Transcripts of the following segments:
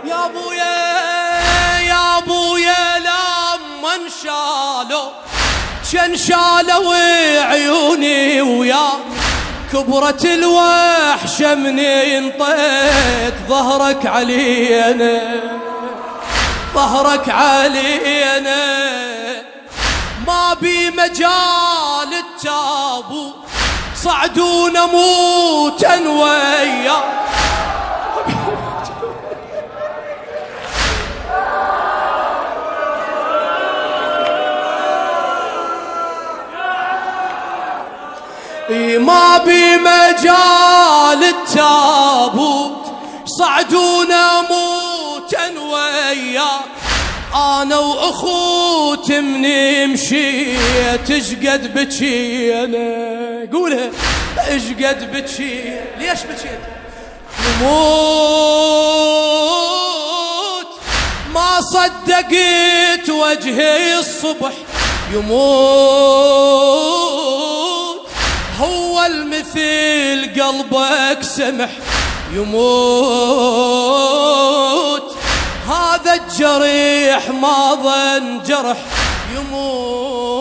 يا ابويا يا ابويا لما انشالوا كان شالوا عيوني ويا كبرت الوحشة مني انطيت ظهرك علينا ظهرك علينا ما بي مجال التابو صعدونا موتا ويا ما بمجال التابوت صعدونا موتا ويا انا واخوت مني مشيت اشقد بكينا قولها اشقد بكي ليش بكيت يموت ما صدقت وجهي الصبح يموت هو المثل قلبك سمح يموت هذا الجريح ما ظن جرح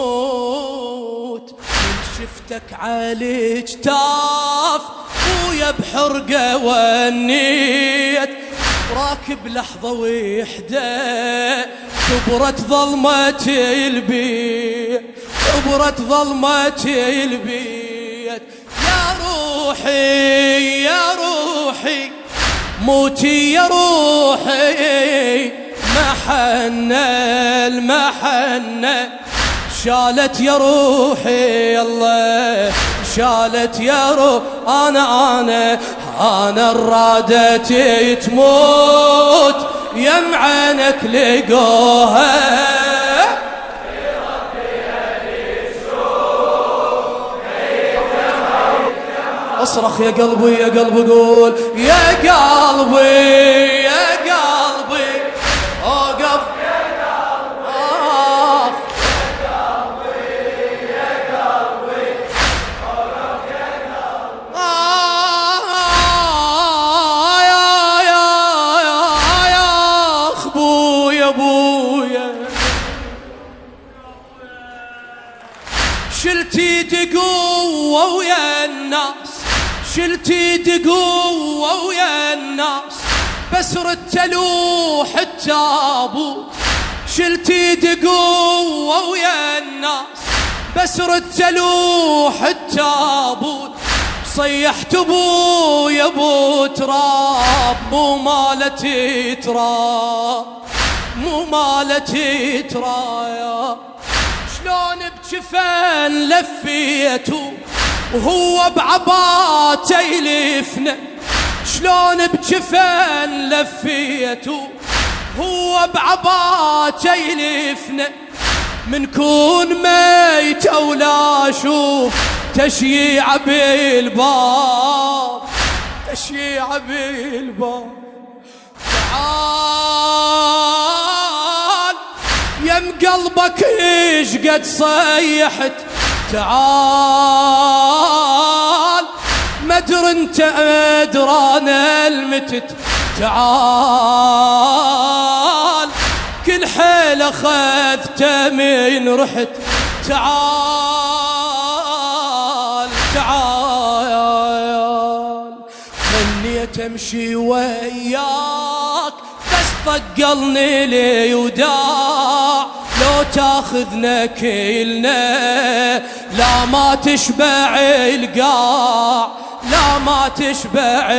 يموت من شفتك على جتاف ويا بحرقه ونيت راكب لحظة وحدة كبرت ظلمتي البيت كبرت ظلمتي البيت يا روحي يا روحي موتي يا روحي محنة المحنة شالت يا روحي الله شالت يا روح أنا الرادتي تموت يم عينك لقوها اصرخ يا قلبي يا قلبي قول يا قلبي يا قلبي اوقف يا قلبي يا قلبي يا قلبي اوقف يا قلبي يا اخبويا ابويا شلتي قوة ويا الناس شلتي قوة ويا الناس بس ردت لوح التابوت شلتي قوة ويا الناس بس ردت لوح التابوت صيحت ابويا ابو تراب مو مالتي تراب مو مالتي تراب شلون بجفن لفيته وهو بعباته يلفنا شلون بجفن لفيته هو بعباته يلفنا منكون ميت ولا اشوف تشييع بالباب تشييع بالباب تعال يم قلبك ايش قد صيحت تعال ما ادري انت ادرانا المتت تعال كل حيل اخذته من رحت تعال تعال خليت امشي وياك بس ثقلني لي وداع لو تاخذنا كلنا لا ما تشبع القاع لا ما تشبع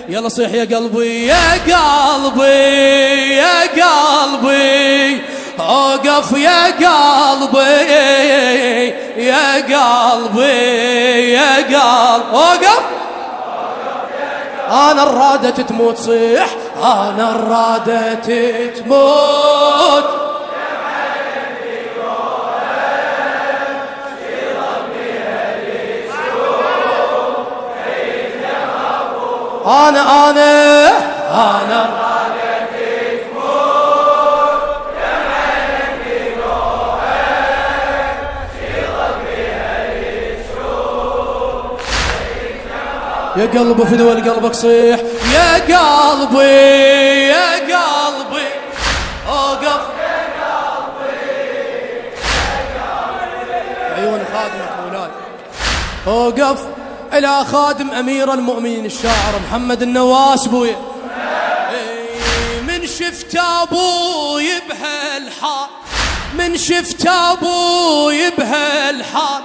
يلا صيح يا قلبي يا قلبي يا قلبي اوقف يا قلبي يا قلبي يا قلبي اوقف انا الرادة تموت صيح انا الرادة تموت أنا رادتي تموت يا عينك جوهر شيضك بها يشوف يا قلبي فدوى قلبك صيح يا قلبي يا قلبي وقف إلى خادم أمير المؤمنين الشاعر محمد النواس بويا. من شفت أبوي بهالحال، من شفت أبوي بهالحال،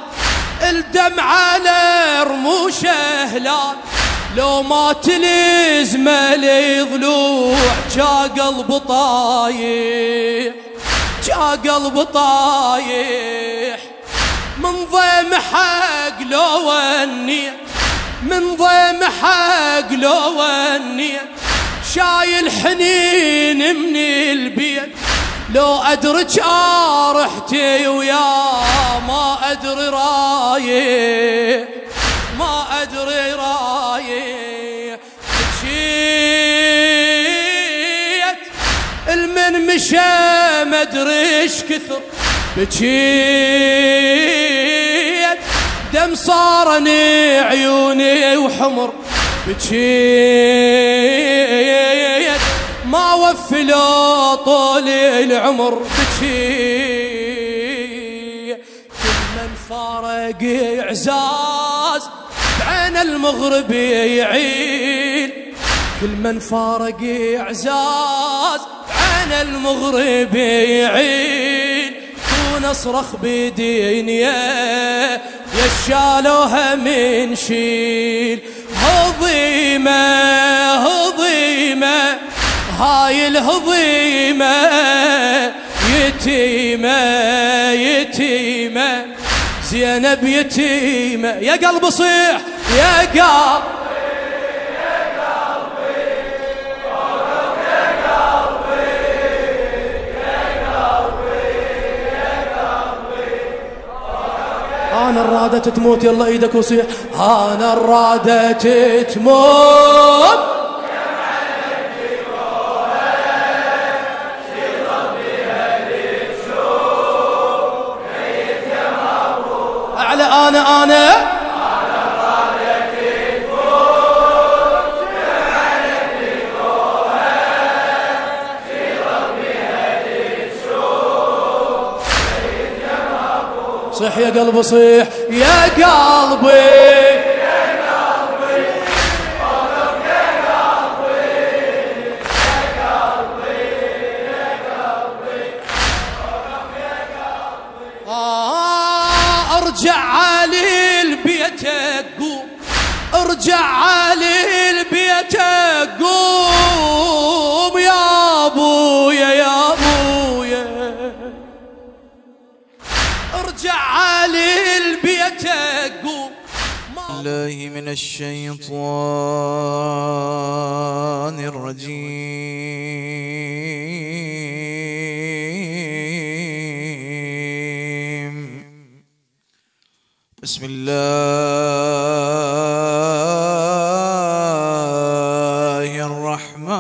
الدمع على رموشه هلال، لو ما تلزمه لي ضلوع جا قلب طايح، جا قلب طايح. من ضيم حق لو النية، من ضيم حق لو النية، شايل حنين من البيت، لو أدرج رحتي ويا ما أدري رايح، ما أدري رايح. بكيت المن مشى ما أدري إيش كثر، بكيت دم صارني عيوني وحمر، بكيت ما وفلوا طول العمر، بكيت كل من فارق إعزاز بعين المغرب يعيل، كل من فارق إعزاز بعين المغرب يعيل. ونصرخ بدنيا يشالوها من شيل، هضيمة هضيمة هاي الهضيمة، يتيمة يتيمة زينب يتيمة. يا قلب صيح يا قلب، أنا الرادة تموت يلا إيدك وصيح، أنا الرادة تموت أعلى. أنا صيح يا قلبي صيح يا قلبي، يا قلبي وقف يا قلبي، يا قلبي يا قلبي وقف يا قلبي. ارجع علي البيت قوم، ارجع علي البيت قوم يا ابويا يا ابويا، ارجع علي البيت قوم. الله من الشيطان الرجيم. بسم الله الرحمن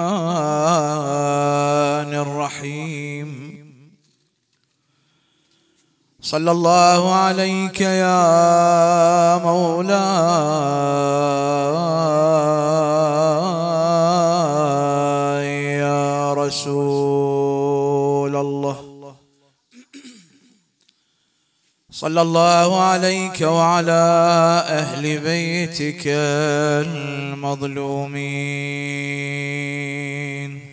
الرحيم. صلى الله عليك يا مولاي يا رسول الله. صلى الله عليك وعلى أهل بيتك المظلومين.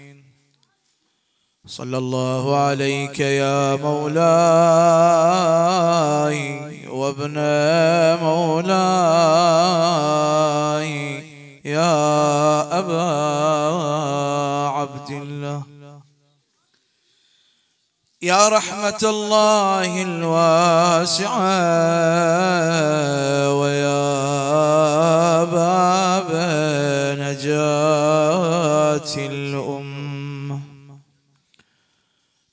صلى الله عليك يا مولاي وابن مولاي يا أبا عبد الله. يا رحمة الله الواسعة ويا باب نجاة الأمة،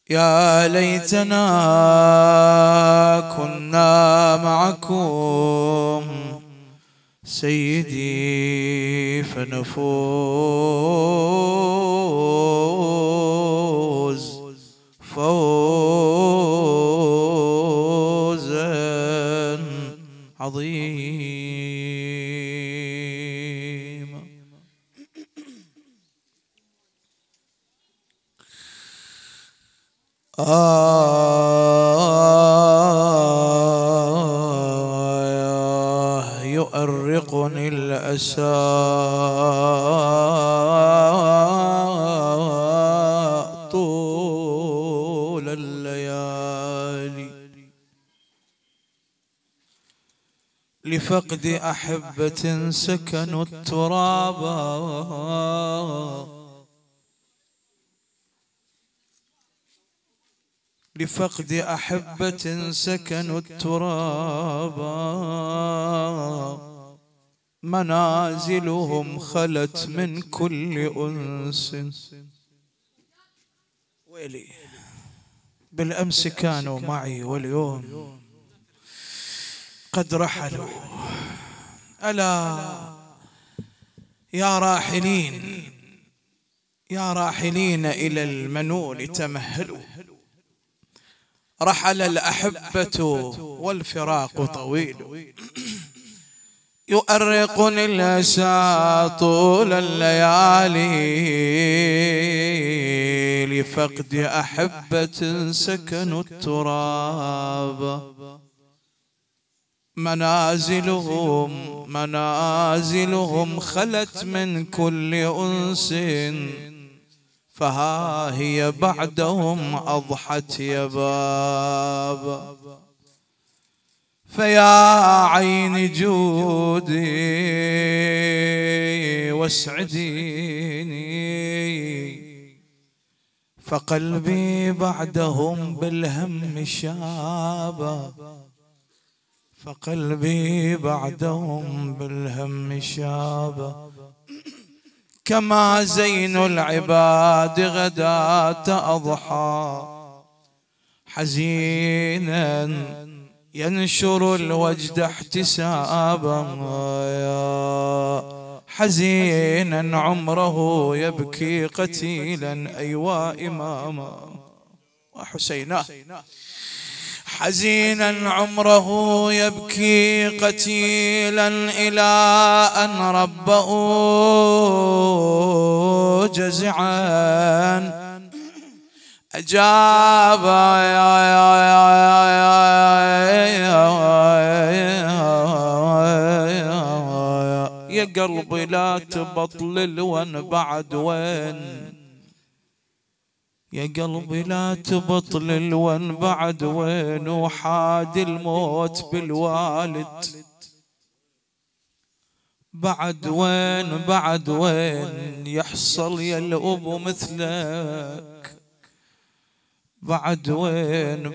يا ليتنا كنا معكم سيدي فنفوز فوزا عظيما. العساء طول الليالي لفقد أحبة سكنوا الترابا لفقد أحبة سكنوا الترابا منازلهم خلت من كل أنس. ويلي بالأمس كانوا معي واليوم قد رحلوا. ألا يا راحلين يا راحلين إلى المنون تمهلوا، رحل الأحبة والفراق طويل يؤرقني الأسى طول الليالي لفقد أحبة سكنوا التراب منازلهم خلت من كل أنس فها هي بعدهم أضحت يباب. فيا عين جودي واسعديني فقلبي بعدهم بالهم شاب فقلبي بعدهم بالهم شاب. كما زين العباد غداة أضحى حزينا ينشر الوجد احتسابا حزينا عمره يبكي قتيلا أيوا إماما وحسينا حزينا عمره يبكي قتيلا إلى أن ربه جزعا أجاب يا قلبي لا تبطل وين بعد وين يا قلبي لا تبطل الون بعد وين وحاد الموت بالوالد بعد وين يحصل يا الأب مثلك بعد وين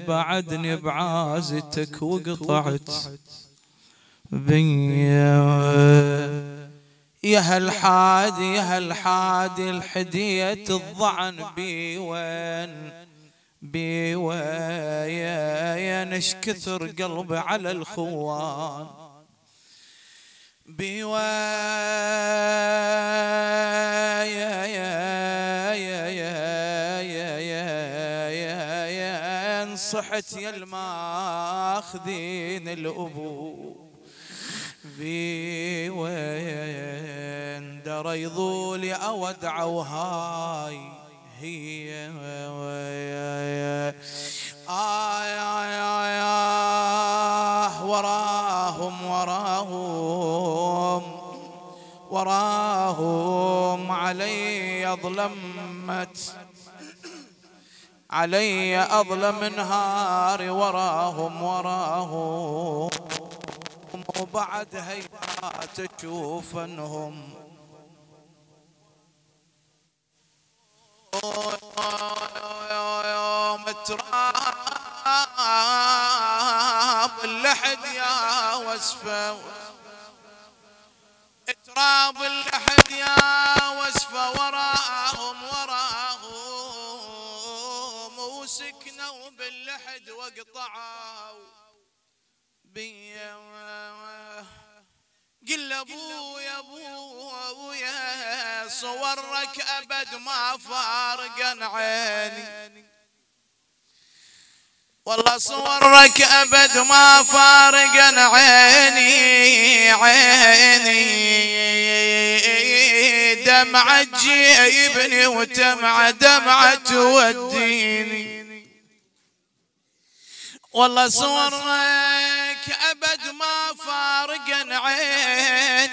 بعدني بعازتك وقطعت بيا يا هالحادي الحدية الضعن بوين ايش كثر قلبي على الخوان بوين صحت يا الماخذين الأبو بوين دريضوا لي أودعوا هاي هي وراهم علي أظلم نهاري وراهم وبعد هيهات تشوف انهم يوم تراب اللحد يا وسفه تراب اللحد يا وسفه وراهم وسكنوا باللحد وقطعوا بيا قل ابويا صورك ابد ما فارقن عيني والله صورك ابد ما فارقن عيني دمعة تجيبني دمعة توديني والله صورك أبد ما فارقن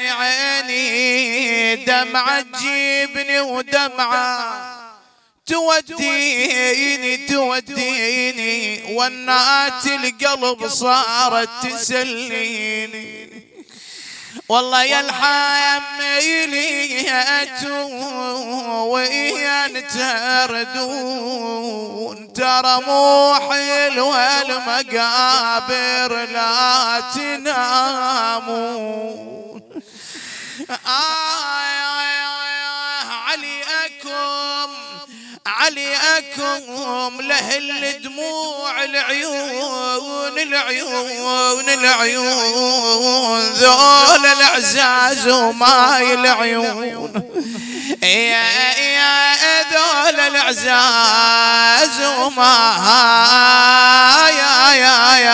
عيني دمعة تجيبني ودمعة توديني ونات القلب صارت تسليني والله يا الحاملية وإيان تردون ترى مو حلو المقابر لا تنامون عليكم لهل دموع العيون ذول العزاز وماي العيون يا ذول العزاز وماي يا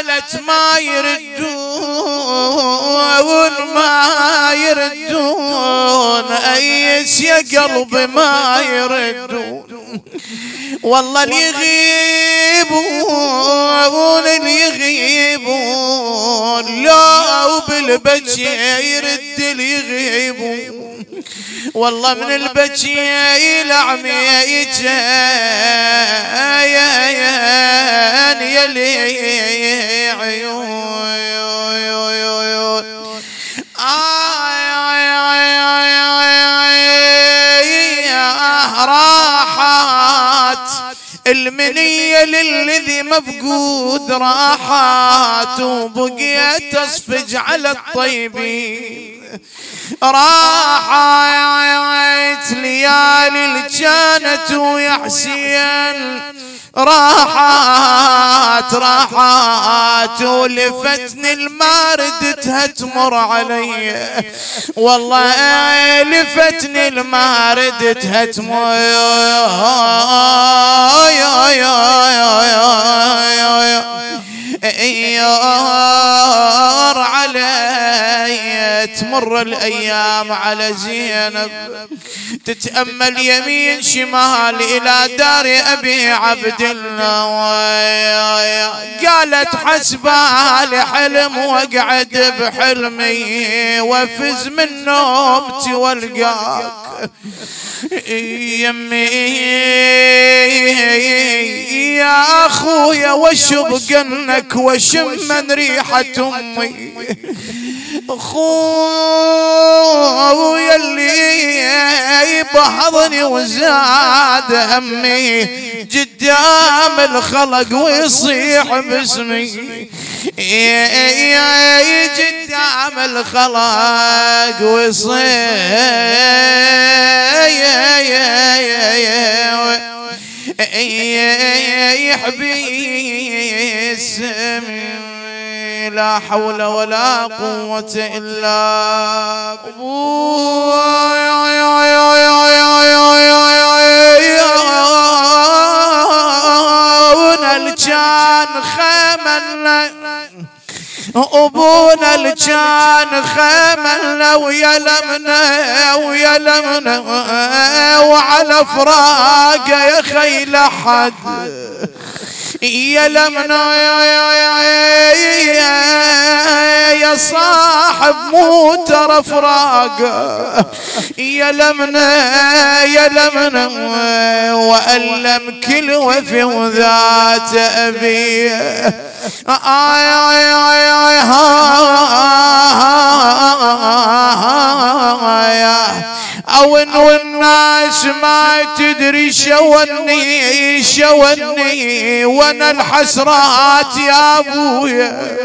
قالت ما يردون أيس يا قلبي ما يردون والله اللي يغيبون لو بالبكي يرد اللي يغيبون والله من البكي العمية يلي عيون راحات المنية للذي مفقود راحات وبقيت تصفج على الطيبين راحت ليالي اللي كانت ويا حسين راحات ولفتني الماردتها تمر علي والله لفتني الماردتها تمر علي تمر الأيام على زينب تتأمل يمين شمال إلى دار أبي عبد الله قالت حسبالي حلم وقعد بحلمي وفز من نومتي والقاك يمي يا أخويا وشب قنك وشمن ريحة أمي أخويا اللي بحضني وزاد همي قدام الخلق ويصيح باسمي قدام الخلق ويصيح باسمي لا حول ولا قوة إلا أبونا اللي كان خيمنا ويا لمنا وعلى فراقه يا خيل حد يا لمنا يا صاحب مو ترى فراقه يا لمنا وألم كل وفي وذات أبيه أو إنه الناس ما تدري شوني وانا الحسرات يا ابويا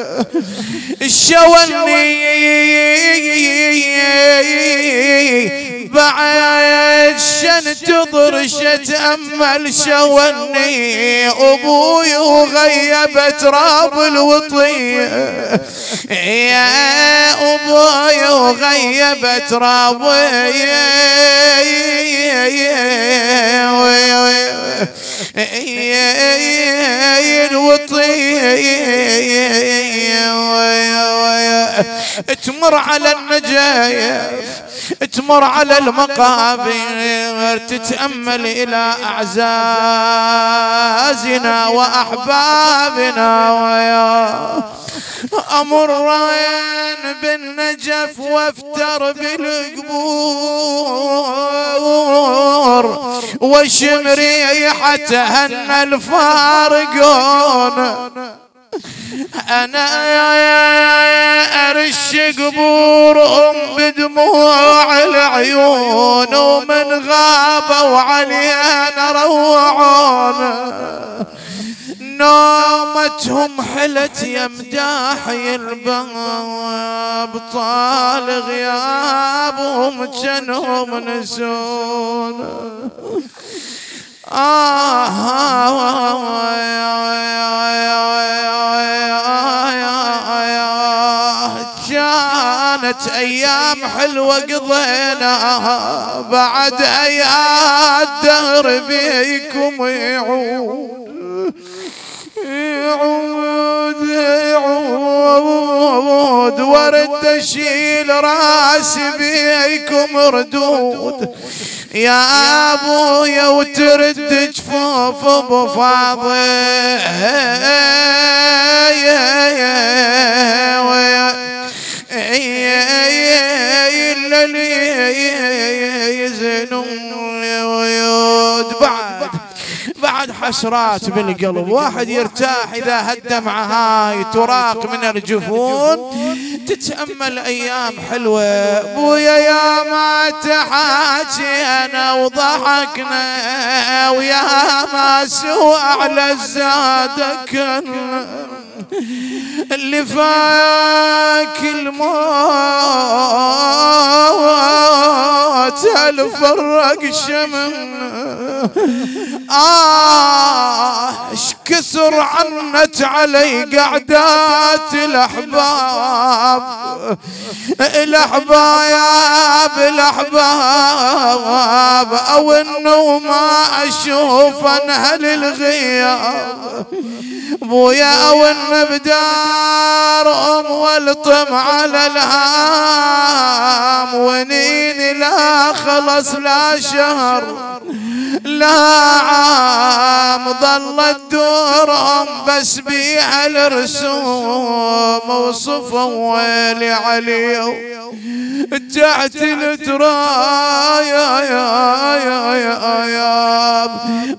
شوني بعد شنتظر شتأمل شوني أبوي وغيبت راب الوطية يا أبوي وغيبت رابي الوطية تمر على النجايف، تمر على المقابر، تتأمل إلى أعزازنا وأحبابنا ويا أمرين بالنجف وافتر بالقبور وشم ريحتها هن الفارقون. أنا أرش قبورهم بدموع العيون ومن غابوا علينا روعون. نومتهم حلت يا مداحي الباب طال غيابهم جنهم نسون. كانت أيام حلوة قضيناها بعد أيام الدهر بيكم يعود يعود يعود ورد اشيل راسي بيكم ردود يا ابويا وترد جفوف ابو فاضل بعد حسرات بالقلب واحد يرتاح إذا هالدمعة هاي تراق من الجفون. تتأمل أيام حلوة بويا يا ما تحاكينا وضحكنا ويا ما سوى على الزادك اللي فاك الموت الفرق شمن. كسر عنت علي قعدات الأحباب الأحباب الأحباب أو إنه ما أشوف أنهل الغياب بويا أو إن بدارهم والطم على الهام ونيني لا خلص لا شهر لا عام ظلت دورهم بس بيها الرسوم وصفوا ويلي عليهم تحت الترايا يا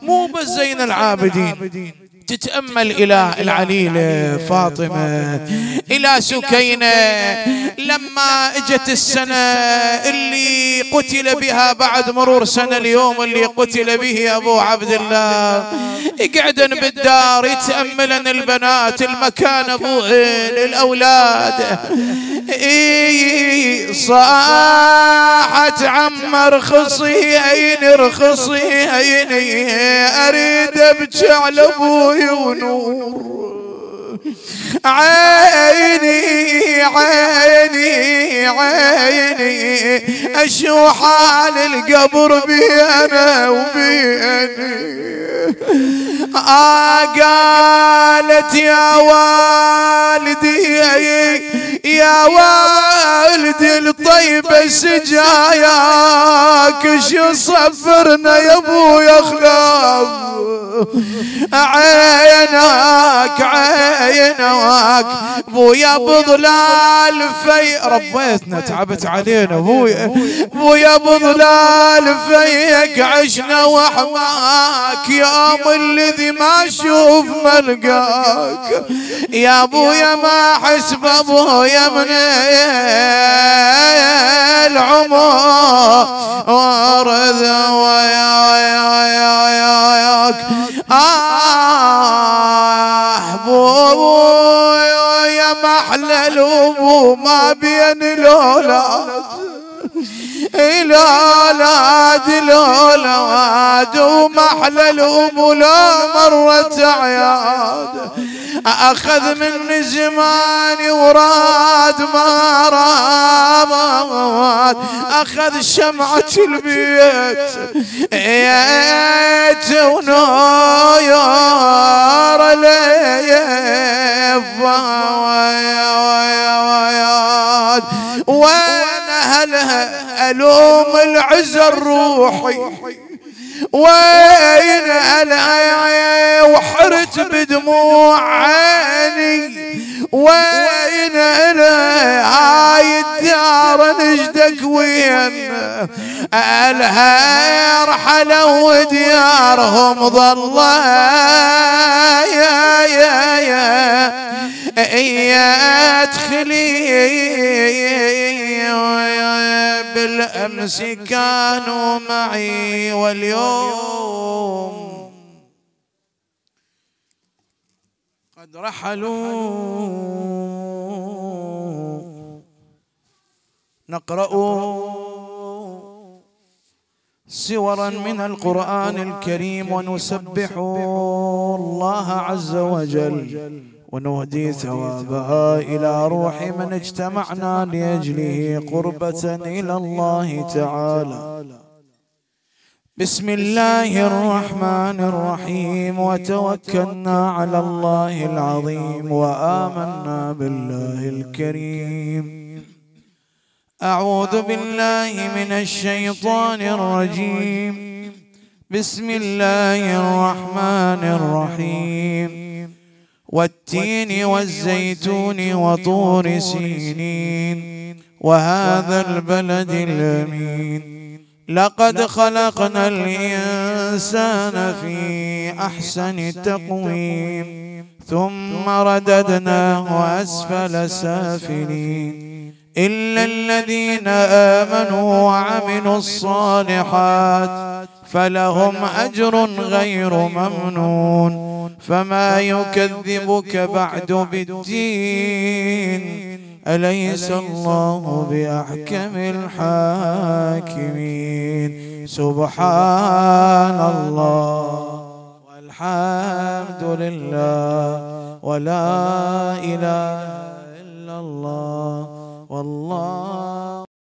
مو بس زين العابدين. تتأمل إلى العليلة فاطمة إلى سكينة لما اجت السنة اللي قتل بها بعد مرور سنة اليوم اللي قتل به أبو عبد الله قعدن بالدار يتأملن البنات المكان أبوهن الأولاد. صاحت عمر رخصيين رخصيين أريد أبكي على أبوي ونور عيني عيني عيني أشو حال القبر بينا وبيني. قالت يا والدي يا والدي الطيبة سجاياك شو صفرنا يا ابويا خلاف عينك عينك بويا بضلال في ربيتنا تعبت علينا بويا بضلال فيك عشنا وحماك يوم الذي ما اشوف ملقاك يا ابويا ما حسب ابويا من العمر ورد وياك ابويا محلى الابو ما بين الاولاد الأولاد الأولاد ومحلى الأم لا مرت عياد أخذ مني زماني وراد ما رامات أخذ شمعة البيت يات ونور ليف روحي وين أنا وحرت بدموع عيني وين أنا هاي الدار نجدك وين أهلها رحلوا وديارهم ظلوا يا ادخلي بالأمس كانوا معي واليوم قد رحلوا. نقرأ سورا من القرآن الكريم ونسبح الله عز وجل ونهدي ثوابها إلى روح من اجتمعنا لأجله قربة إلى الله تعالى. بسم الله الرحمن الرحيم. وتوكلنا على الله العظيم وآمنا بالله الكريم. أعوذ بالله من الشيطان الرجيم. بسم الله الرحمن الرحيم. والتين والزيتون وطور سينين وهذا البلد الأمين لقد خلقنا الإنسان في أحسن تقويم ثم رددناه أسفل سافلين إلا الذين آمنوا وعملوا الصالحات فلهم أجر غير ممنون. فما يكذبك بعد بالدين أليس الله بأحكم الحاكمين. سبحان الله والحمد لله ولا إله إلا الله والله